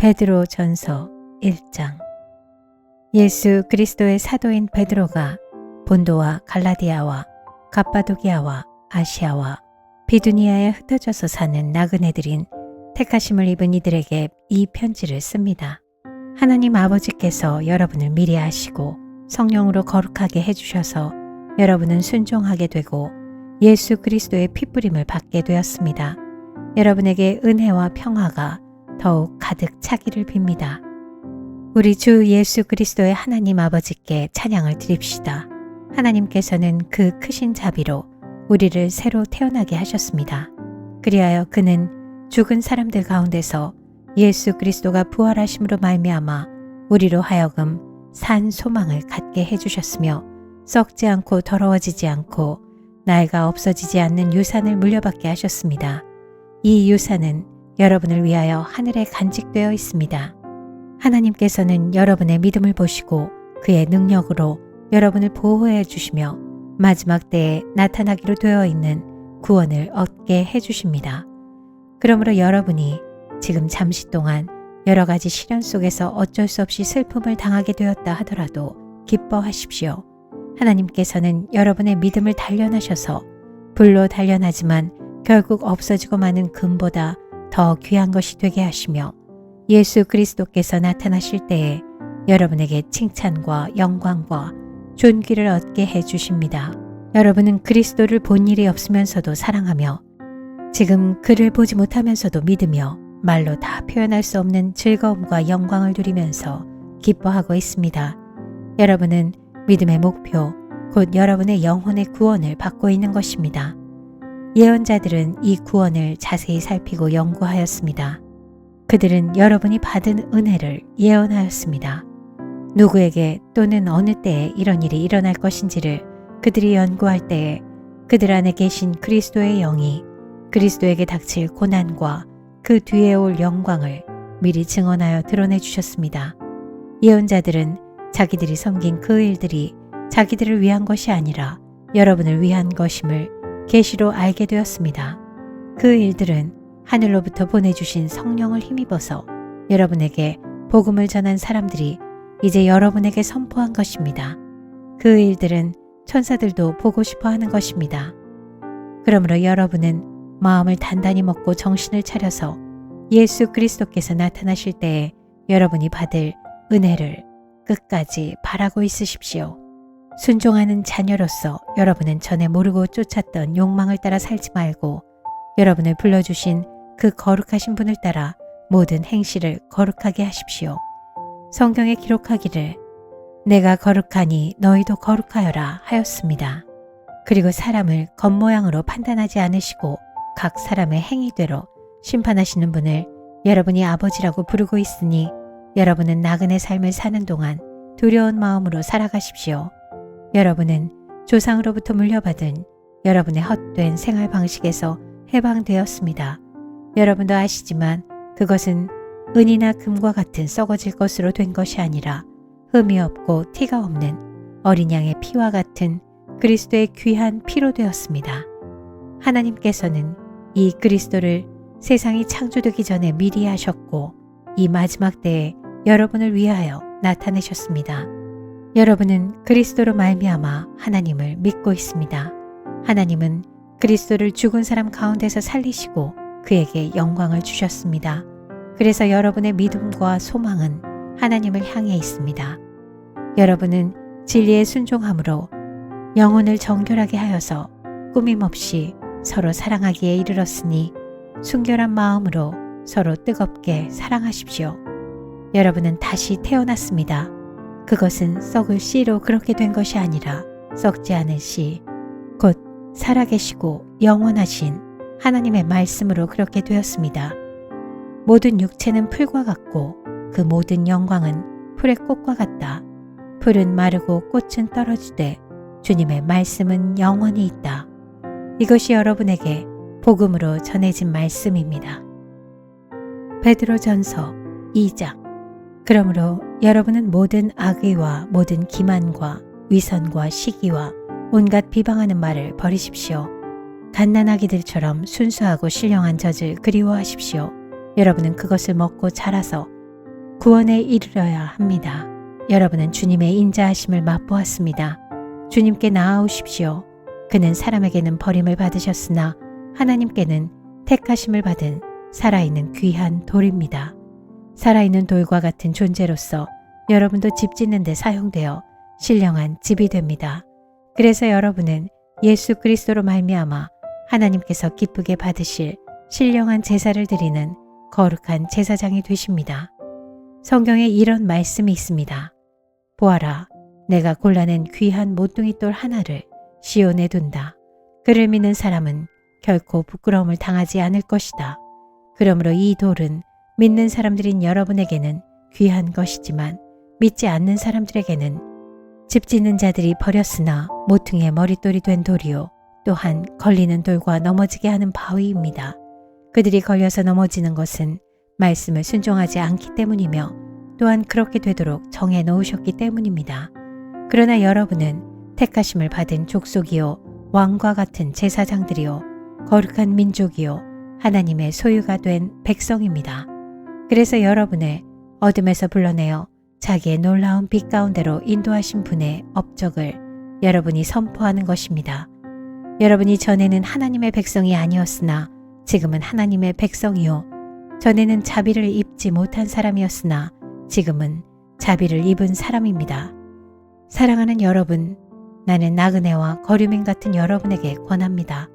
베드로 전서 1장. 예수 그리스도의 사도인 베드로가 본도와 갈라디아와 갑바도기아와 아시아와 비두니아에 흩어져서 사는 나그네들인 택하심을 입은 이들에게 이 편지를 씁니다. 하나님 아버지께서 여러분을 미리 아시고 성령으로 거룩하게 해주셔서 여러분은 순종하게 되고 예수 그리스도의 핏부림을 받게 되었습니다. 여러분에게 은혜와 평화가 더욱 가득 차기를 빕니다. 우리 주 예수 그리스도의 하나님 아버지께 찬양을 드립시다. 하나님께서는 그 크신 자비로 우리를 새로 태어나게 하셨습니다. 그리하여 그는 죽은 사람들 가운데서 예수 그리스도가 부활하심으로 말미암아 우리로 하여금 산 소망을 갖게 해주셨으며 썩지 않고 더러워지지 않고 낡아 없어지지 않는 유산을 물려받게 하셨습니다. 이 유산은 여러분을 위하여 하늘에 간직되어 있습니다. 하나님께서는 여러분의 믿음을 보시고 그의 능력으로 여러분을 보호해 주시며 마지막 때에 나타나기로 되어 있는 구원을 얻게 해 주십니다. 그러므로 여러분이 지금 잠시 동안 여러 가지 시련 속에서 어쩔 수 없이 슬픔을 당하게 되었다 하더라도 기뻐하십시오. 하나님께서는 여러분의 믿음을 단련하셔서 불로 단련하지만 결국 없어지고 마는 금보다 더 귀한 것이 되게 하시며 예수 그리스도께서 나타나실 때에 여러분에게 칭찬과 영광과 존귀를 얻게 해 주십니다. 여러분은 그리스도를 본 일이 없으면서도 사랑하며 지금 그를 보지 못하면서도 믿으며 말로 다 표현할 수 없는 즐거움과 영광을 누리면서 기뻐하고 있습니다. 여러분은 믿음의 목표, 곧 여러분의 영혼의 구원을 받고 있는 것입니다. 예언자들은 이 구원을 자세히 살피고 연구하였습니다. 그들은 여러분이 받은 은혜를 예언하였습니다. 누구에게 또는 어느 때에 이런 일이 일어날 것인지를 그들이 연구할 때에 그들 안에 계신 그리스도의 영이 그리스도에게 닥칠 고난과 그 뒤에 올 영광을 미리 증언하여 드러내 주셨습니다. 예언자들은 자기들이 섬긴 그 일들이 자기들을 위한 것이 아니라 여러분을 위한 것임을 계시로 알게 되었습니다. 그 일들은 하늘로부터 보내주신 성령을 힘입어서 여러분에게 복음을 전한 사람들이 이제 여러분에게 선포한 것입니다. 그 일들은 천사들도 보고 싶어 하는 것입니다. 그러므로 여러분은 마음을 단단히 먹고 정신을 차려서 예수 그리스도께서 나타나실 때에 여러분이 받을 은혜를 끝까지 바라고 있으십시오. 순종하는 자녀로서 여러분은 전에 모르고 쫓았던 욕망을 따라 살지 말고 여러분을 불러주신 그 거룩하신 분을 따라 모든 행실을 거룩하게 하십시오. 성경에 기록하기를 내가 거룩하니 너희도 거룩하여라 하였습니다. 그리고 사람을 겉모양으로 판단하지 않으시고 각 사람의 행위대로 심판하시는 분을 여러분이 아버지라고 부르고 있으니 여러분은 나그네 삶을 사는 동안 두려운 마음으로 살아가십시오. 여러분은 조상으로부터 물려받은 여러분의 헛된 생활 방식에서 해방되었습니다. 여러분도 아시지만 그것은 은이나 금과 같은 썩어질 것으로 된 것이 아니라 흠이 없고 티가 없는 어린 양의 피와 같은 그리스도의 귀한 피로 되었습니다. 하나님께서는 이 그리스도를 세상이 창조되기 전에 미리 하셨고 이 마지막 때에 여러분을 위하여 나타내셨습니다. 여러분은 그리스도로 말미암아 하나님을 믿고 있습니다. 하나님은 그리스도를 죽은 사람 가운데서 살리시고 그에게 영광을 주셨습니다. 그래서 여러분의 믿음과 소망은 하나님을 향해 있습니다. 여러분은 진리에 순종함으로 영혼을 정결하게 하여서 꾸밈없이 서로 사랑하기에 이르렀으니 순결한 마음으로 서로 뜨겁게 사랑하십시오. 여러분은 다시 태어났습니다. 그것은 썩을 씨로 그렇게 된 것이 아니라 썩지 않을 씨, 곧 살아계시고 영원하신 하나님의 말씀으로 그렇게 되었습니다. 모든 육체는 풀과 같고 그 모든 영광은 풀의 꽃과 같다. 풀은 마르고 꽃은 떨어지되 주님의 말씀은 영원히 있다. 이것이 여러분에게 복음으로 전해진 말씀입니다. 베드로 전서 2장. 그러므로 여러분은 모든 악의와 모든 기만과 위선과 시기와 온갖 비방하는 말을 버리십시오. 갓난아기들처럼 순수하고 신령한 젖을 그리워하십시오. 여러분은 그것을 먹고 자라서 구원에 이르러야 합니다. 여러분은 주님의 인자하심을 맛보았습니다. 주님께 나아오십시오. 그는 사람에게는 버림을 받으셨으나 하나님께는 택하심을 받은 살아있는 귀한 돌입니다. 살아있는 돌과 같은 존재로서 여러분도 집 짓는 데 사용되어 신령한 집이 됩니다. 그래서 여러분은 예수 그리스도로 말미암아 하나님께서 기쁘게 받으실 신령한 제사를 드리는 거룩한 제사장이 되십니다. 성경에 이런 말씀이 있습니다. 보아라, 내가 골라낸 귀한 모퉁이 돌 하나를 시온에 둔다. 그를 믿는 사람은 결코 부끄러움을 당하지 않을 것이다. 그러므로 이 돌은 믿는 사람들인 여러분에게는 귀한 것이지만 믿지 않는 사람들에게는 집 짓는 자들이 버렸으나 모퉁이의 머릿돌이 된 돌이요, 또한 걸리는 돌과 넘어지게 하는 바위입니다. 그들이 걸려서 넘어지는 것은 말씀을 순종하지 않기 때문이며 또한 그렇게 되도록 정해 놓으셨기 때문입니다. 그러나 여러분은 택하심을 받은 족속이요, 왕과 같은 제사장들이요, 거룩한 민족이요, 하나님의 소유가 된 백성입니다. 그래서 여러분을 어둠에서 불러내어 자기의 놀라운 빛 가운데로 인도하신 분의 업적을 여러분이 선포하는 것입니다. 여러분이 전에는 하나님의 백성이 아니었으나 지금은 하나님의 백성이요, 전에는 자비를 입지 못한 사람이었으나 지금은 자비를 입은 사람입니다. 사랑하는 여러분, 나는 나그네와 거류민 같은 여러분에게 권합니다.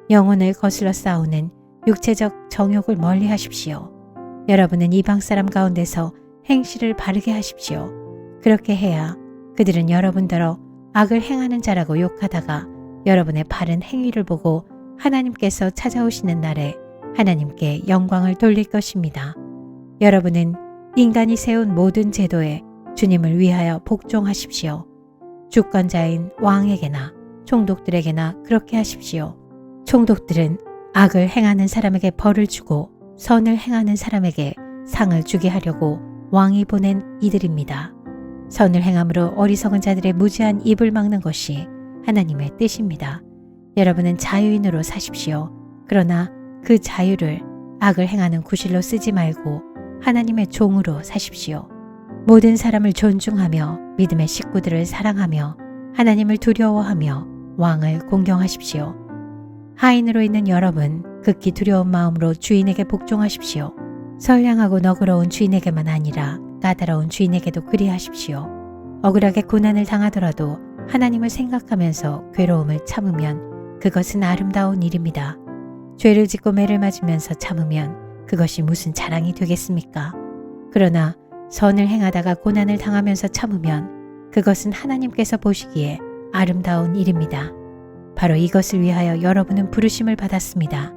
영혼을 거슬러 싸우는 육체적 정욕을 멀리 하십시오. 여러분은 이방 사람 가운데서 행실을 바르게 하십시오. 그렇게 해야 그들은 여러분더러 악을 행하는 자라고 욕하다가 여러분의 바른 행위를 보고 하나님께서 찾아오시는 날에 하나님께 영광을 돌릴 것입니다. 여러분은 인간이 세운 모든 제도에 주님을 위하여 복종하십시오. 주권자인 왕에게나 총독들에게나 그렇게 하십시오. 총독들은 악을 행하는 사람에게 벌을 주고 선을 행하는 사람에게 상을 주게 하려고 왕이 보낸 이들입니다. 선을 행함으로 어리석은 자들의 무지한 입을 막는 것이 하나님의 뜻입니다. 여러분은 자유인으로 사십시오. 그러나 그 자유를 악을 행하는 구실로 쓰지 말고 하나님의 종으로 사십시오. 모든 사람을 존중하며 믿음의 식구들을 사랑하며 하나님을 두려워하며 왕을 공경하십시오. 하인으로 있는 여러분, 극히 두려운 마음으로 주인에게 복종하십시오. 선량하고 너그러운 주인에게만 아니라 까다로운 주인에게도 그리하십시오. 억울하게 고난을 당하더라도 하나님을 생각하면서 괴로움을 참으면 그것은 아름다운 일입니다. 죄를 짓고 매를 맞으면서 참으면 그것이 무슨 자랑이 되겠습니까? 그러나 선을 행하다가 고난을 당하면서 참으면 그것은 하나님께서 보시기에 아름다운 일입니다. 바로 이것을 위하여 여러분은 부르심을 받았습니다.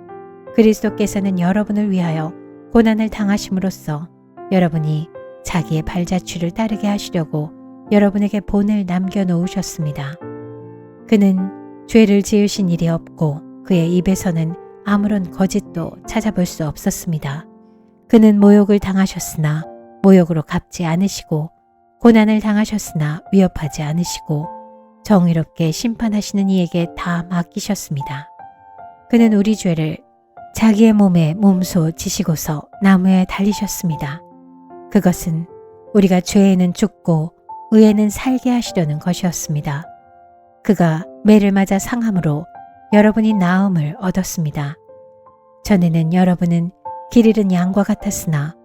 그리스도께서는 여러분을 위하여 고난을 당하심으로써 여러분이 자기의 발자취를 따르게 하시려고 여러분에게 본을 남겨놓으셨습니다. 그는 죄를 지으신 일이 없고 그의 입에서는 아무런 거짓도 찾아볼 수 없었습니다. 그는 모욕을 당하셨으나 모욕으로 갚지 않으시고 고난을 당하셨으나 위협하지 않으시고 정의롭게 심판하시는 이에게 다 맡기셨습니다. 그는 우리 죄를 자기의 몸에 몸소 지시고서 나무에 달리셨습니다. 그것은 우리가 죄에는 죽고 의에는 살게 하시려는 것이었습니다. 그가 매를 맞아 상함으로 여러분이 나음을 얻었습니다. 전에는 여러분은 길 잃은 양과 같았으나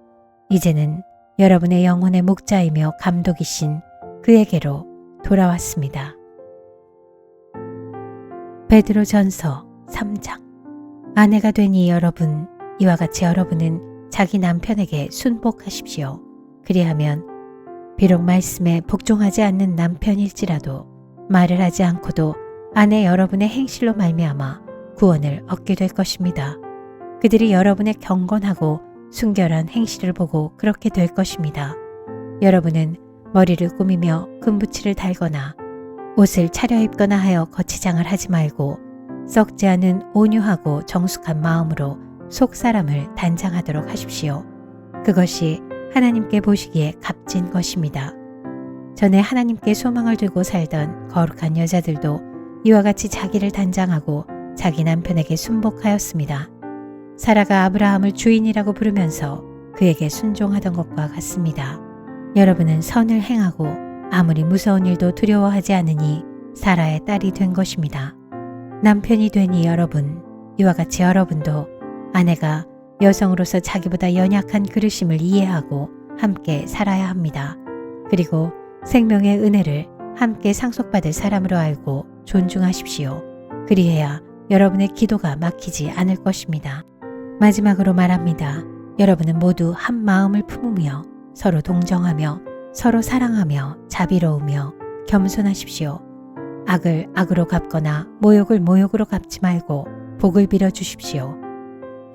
이제는 여러분의 영혼의 목자이며 감독이신 그에게로 돌아왔습니다. 베드로전서 3장. 아내가 되니 여러분, 이와 같이 여러분은 자기 남편에게 순복하십시오. 그리하면 비록 말씀에 복종하지 않는 남편일지라도 말을 하지 않고도 아내 여러분의 행실로 말미암아 구원을 얻게 될 것입니다. 그들이 여러분의 경건하고 순결한 행실을 보고 그렇게 될 것입니다. 여러분은 머리를 꾸미며 금붙이를 달거나 옷을 차려입거나 하여 거치장을 하지 말고 썩지 않은 온유하고 정숙한 마음으로 속사람을 단장하도록 하십시오. 그것이 하나님께 보시기에 값진 것입니다. 전에 하나님께 소망을 두고 살던 거룩한 여자들도 이와 같이 자기를 단장하고 자기 남편에게 순복하였습니다. 사라가 아브라함을 주인이라고 부르면서 그에게 순종하던 것과 같습니다. 여러분은 선을 행하고 아무리 무서운 일도 두려워하지 않으니 사라의 딸이 된 것입니다. 남편이 되니 여러분, 이와 같이 여러분도 아내가 여성으로서 자기보다 연약한 그릇임을 이해하고 함께 살아야 합니다. 그리고 생명의 은혜를 함께 상속받을 사람으로 알고 존중하십시오. 그리해야 여러분의 기도가 막히지 않을 것입니다. 마지막으로 말합니다. 여러분은 모두 한 마음을 품으며 서로 동정하며 서로 사랑하며 자비로우며 겸손하십시오. 악을 악으로 갚거나 모욕을 모욕으로 갚지 말고 복을 빌어 주십시오.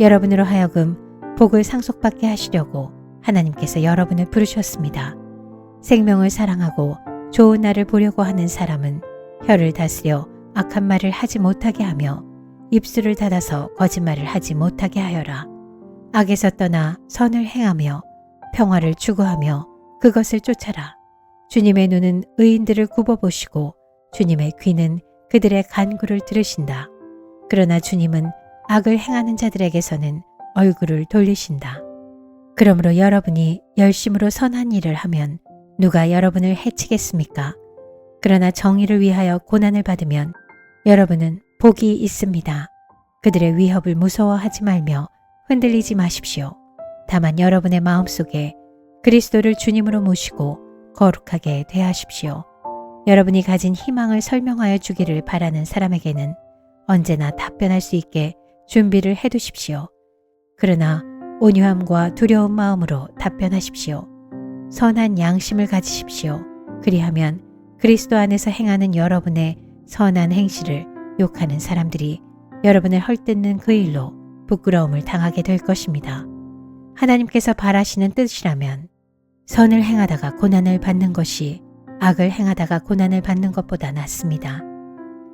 여러분으로 하여금 복을 상속받게 하시려고 하나님께서 여러분을 부르셨습니다. 생명을 사랑하고 좋은 날을 보려고 하는 사람은 혀를 다스려 악한 말을 하지 못하게 하며 입술을 닫아서 거짓말을 하지 못하게 하여라. 악에서 떠나 선을 행하며 평화를 추구하며 그것을 쫓아라. 주님의 눈은 의인들을 굽어보시고 주님의 귀는 그들의 간구를 들으신다. 그러나 주님은 악을 행하는 자들에게서는 얼굴을 돌리신다. 그러므로 여러분이 열심으로 선한 일을 하면 누가 여러분을 해치겠습니까? 그러나 정의를 위하여 고난을 받으면 여러분은 복이 있습니다. 그들의 위협을 무서워하지 말며 흔들리지 마십시오. 다만 여러분의 마음속에 그리스도를 주님으로 모시고 거룩하게 대하십시오. 여러분이 가진 희망을 설명하여 주기를 바라는 사람에게는 언제나 답변할 수 있게 준비를 해두십시오. 그러나 온유함과 두려운 마음으로 답변하십시오. 선한 양심을 가지십시오. 그리하면 그리스도 안에서 행하는 여러분의 선한 행실을 욕하는 사람들이 여러분을 헐뜯는 그 일로 부끄러움을 당하게 될 것입니다. 하나님께서 바라시는 뜻이라면 선을 행하다가 고난을 받는 것이 악을 행하다가 고난을 받는 것보다 낫습니다.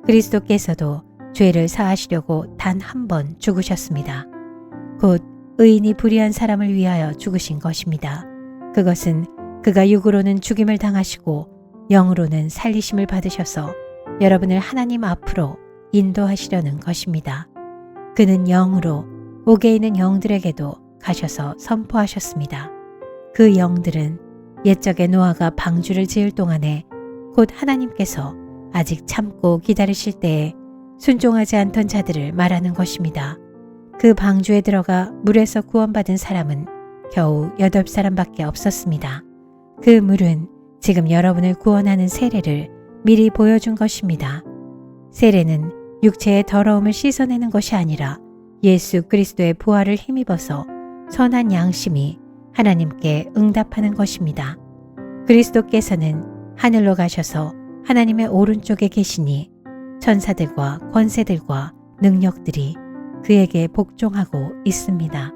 그리스도께서도 죄를 사하시려고 단 한 번 죽으셨습니다. 곧 의인이 불의한 사람을 위하여 죽으신 것입니다. 그것은 그가 육으로는 죽임을 당하시고 영으로는 살리심을 받으셔서 여러분을 하나님 앞으로 인도하시려는 것입니다. 그는 영으로 옥에 있는 영들에게도 가셔서 선포하셨습니다. 그 영들은 옛적의 노아가 방주를 지을 동안에 곧 하나님께서 아직 참고 기다리실 때에 순종하지 않던 자들을 말하는 것입니다. 그 방주에 들어가 물에서 구원받은 사람은 겨우 8사람밖에 없었습니다. 그 물은 지금 여러분을 구원하는 세례를 미리 보여준 것입니다. 세례는 육체의 더러움을 씻어내는 것이 아니라 예수 그리스도의 부활을 힘입어서 선한 양심이 하나님께 응답하는 것입니다. 그리스도께서는 하늘로 가셔서 하나님의 오른쪽에 계시니 천사들과 권세들과 능력들이 그에게 복종하고 있습니다.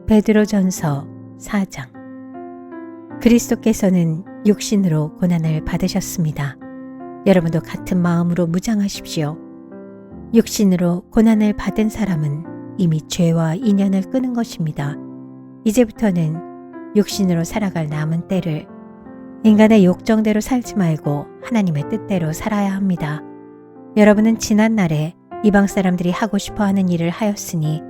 베드로전서 4장. 그리스도께서는 육신으로 고난을 받으셨습니다. 여러분도 같은 마음으로 무장하십시오. 육신으로 고난을 받은 사람은 이미 죄와 인연을 끊은 것입니다. 이제부터는 육신으로 살아갈 남은 때를 인간의 욕정대로 살지 말고 하나님의 뜻대로 살아야 합니다. 여러분은 지난날에 이방 사람들이 하고 싶어하는 일을 하였으니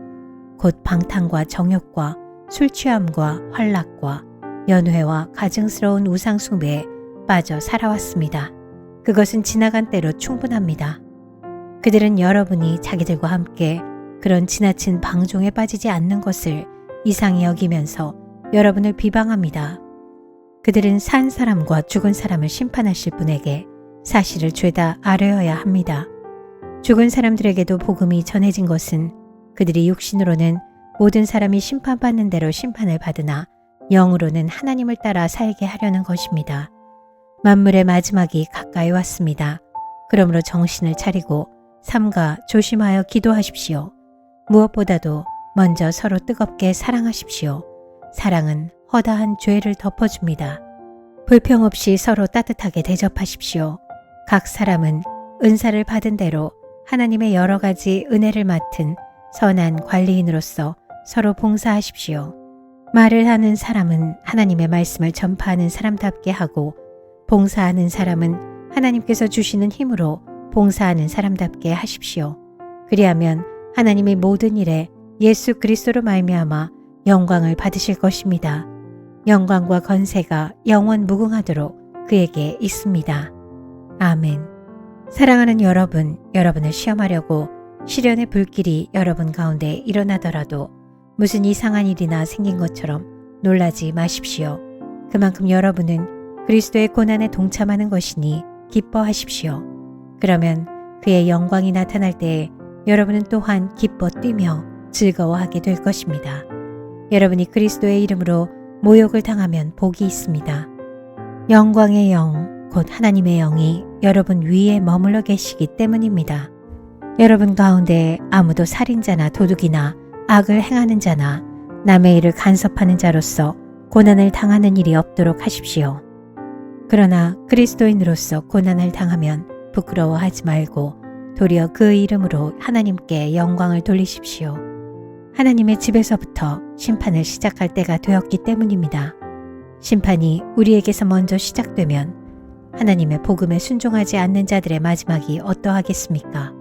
곧 방탕과 정욕과 술 취함과 환락과 연회와 가증스러운 우상 숭배에 빠져 살아왔습니다. 그것은 지나간 때로 충분합니다. 그들은 여러분이 자기들과 함께 그런 지나친 방종에 빠지지 않는 것을 이상히 여기면서 여러분을 비방합니다. 그들은 산 사람과 죽은 사람을 심판하실 분에게 사실을 죄다 아뢰어야 합니다. 죽은 사람들에게도 복음이 전해진 것은 그들이 육신으로는 모든 사람이 심판받는 대로 심판을 받으나 영으로는 하나님을 따라 살게 하려는 것입니다. 만물의 마지막이 가까이 왔습니다. 그러므로 정신을 차리고 삼가 조심하여 기도하십시오. 무엇보다도 먼저 서로 뜨겁게 사랑하십시오. 사랑은 허다한 죄를 덮어줍니다. 불평 없이 서로 따뜻하게 대접하십시오. 각 사람은 은사를 받은 대로 하나님의 여러 가지 은혜를 맡은 선한 관리인으로서 서로 봉사하십시오. 말을 하는 사람은 하나님의 말씀을 전파하는 사람답게 하고 봉사하는 사람은 하나님께서 주시는 힘으로 봉사하는 사람답게 하십시오. 그리하면 하나님이 모든 일에 예수 그리스도로 말미암아 영광을 받으실 것입니다. 영광과 권세가 영원 무궁하도록 그에게 있습니다. 아멘. 사랑하는 여러분, 여러분을 시험하려고 시련의 불길이 여러분 가운데 일어나더라도 무슨 이상한 일이나 생긴 것처럼 놀라지 마십시오. 그만큼 여러분은 그리스도의 고난에 동참하는 것이니 기뻐하십시오. 그러면 그의 영광이 나타날 때에 여러분은 또한 기뻐 뛰며 즐거워하게 될 것입니다. 여러분이 그리스도의 이름으로 모욕을 당하면 복이 있습니다. 영광의 영, 곧 하나님의 영이 여러분 위에 머물러 계시기 때문입니다. 여러분 가운데 아무도 살인자나 도둑이나 악을 행하는 자나 남의 일을 간섭하는 자로서 고난을 당하는 일이 없도록 하십시오. 그러나 그리스도인으로서 고난을 당하면 부끄러워하지 말고 도리어 그 이름으로 하나님께 영광을 돌리십시오. 하나님의 집에서부터 심판을 시작할 때가 되었기 때문입니다. 심판이 우리에게서 먼저 시작되면 하나님의 복음에 순종하지 않는 자들의 마지막이 어떠하겠습니까?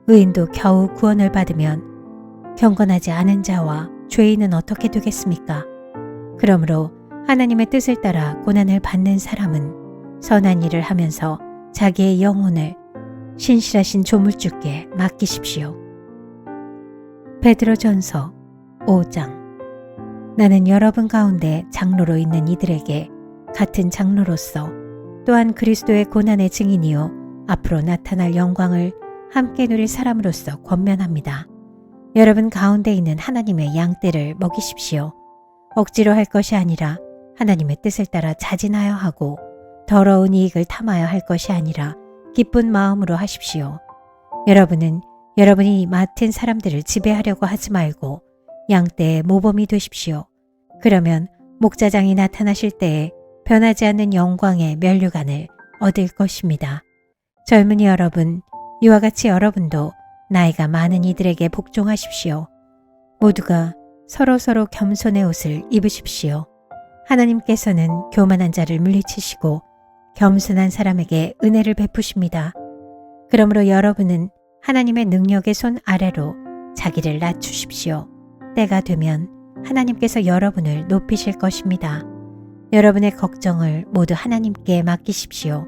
의인도 겨우 구원을 받으면 경건하지 않은 자와 죄인은 어떻게 되겠습니까? 그러므로 하나님의 뜻을 따라 고난을 받는 사람은 선한 일을 하면서 자기의 영혼을 신실하신 조물주께 맡기십시오. 베드로전서 5장. 나는 여러분 가운데 장로로 있는 이들에게 같은 장로로서 또한 그리스도의 고난의 증인이요 앞으로 나타날 영광을 함께 누릴 사람으로서 권면합니다. 여러분 가운데 있는 하나님의 양떼를 먹이십시오. 억지로 할 것이 아니라 하나님의 뜻을 따라 자진하여 하고 더러운 이익을 탐하여 할 것이 아니라 기쁜 마음으로 하십시오. 여러분은 여러분이 맡은 사람들을 지배하려고 하지 말고 양떼의 모범이 되십시오. 그러면 목자장이 나타나실 때에 변하지 않는 영광의 면류관을 얻을 것입니다. 젊은이 여러분, 이와 같이 여러분도 나이가 많은 이들에게 복종하십시오. 모두가 서로서로 겸손의 옷을 입으십시오. 하나님께서는 교만한 자를 물리치시고 겸손한 사람에게 은혜를 베푸십니다. 그러므로 여러분은 하나님의 능력의 손 아래로 자기를 낮추십시오. 때가 되면 하나님께서 여러분을 높이실 것입니다. 여러분의 걱정을 모두 하나님께 맡기십시오.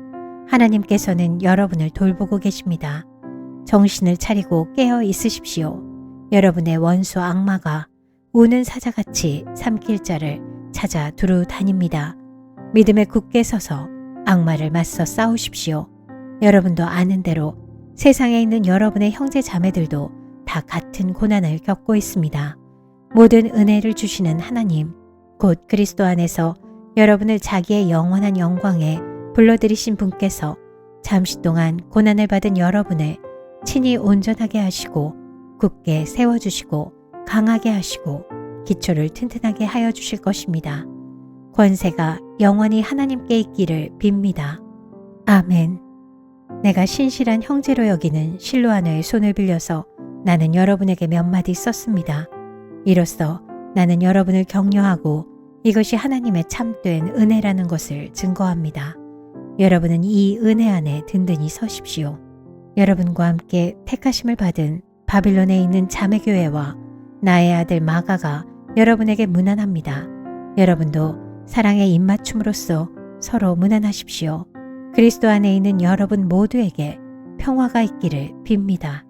하나님께서는 여러분을 돌보고 계십니다. 정신을 차리고 깨어 있으십시오. 여러분의 원수 악마가 우는 사자같이 삼킬 자를 찾아 두루 다닙니다. 믿음에 굳게 서서 악마를 맞서 싸우십시오. 여러분도 아는 대로 세상에 있는 여러분의 형제 자매들도 다 같은 고난을 겪고 있습니다. 모든 은혜를 주시는 하나님, 곧 그리스도 안에서 여러분을 자기의 영원한 영광에 불러들이신 분께서 잠시 동안 고난을 받은 여러분을 친히 온전하게 하시고 굳게 세워주시고 강하게 하시고 기초를 튼튼하게 하여 주실 것입니다. 권세가 영원히 하나님께 있기를 빕니다. 아멘. 내가 신실한 형제로 여기는 실로아너의 손을 빌려서 나는 여러분에게 몇 마디 썼습니다. 이로써 나는 여러분을 격려하고 이것이 하나님의 참된 은혜라는 것을 증거합니다. 여러분은 이 은혜 안에 든든히 서십시오. 여러분과 함께 택하심을 받은 바빌론에 있는 자매교회와 나의 아들 마가가 여러분에게 문안합니다. 여러분도 사랑의 입맞춤으로써 서로 문안하십시오. 그리스도 안에 있는 여러분 모두에게 평화가 있기를 빕니다.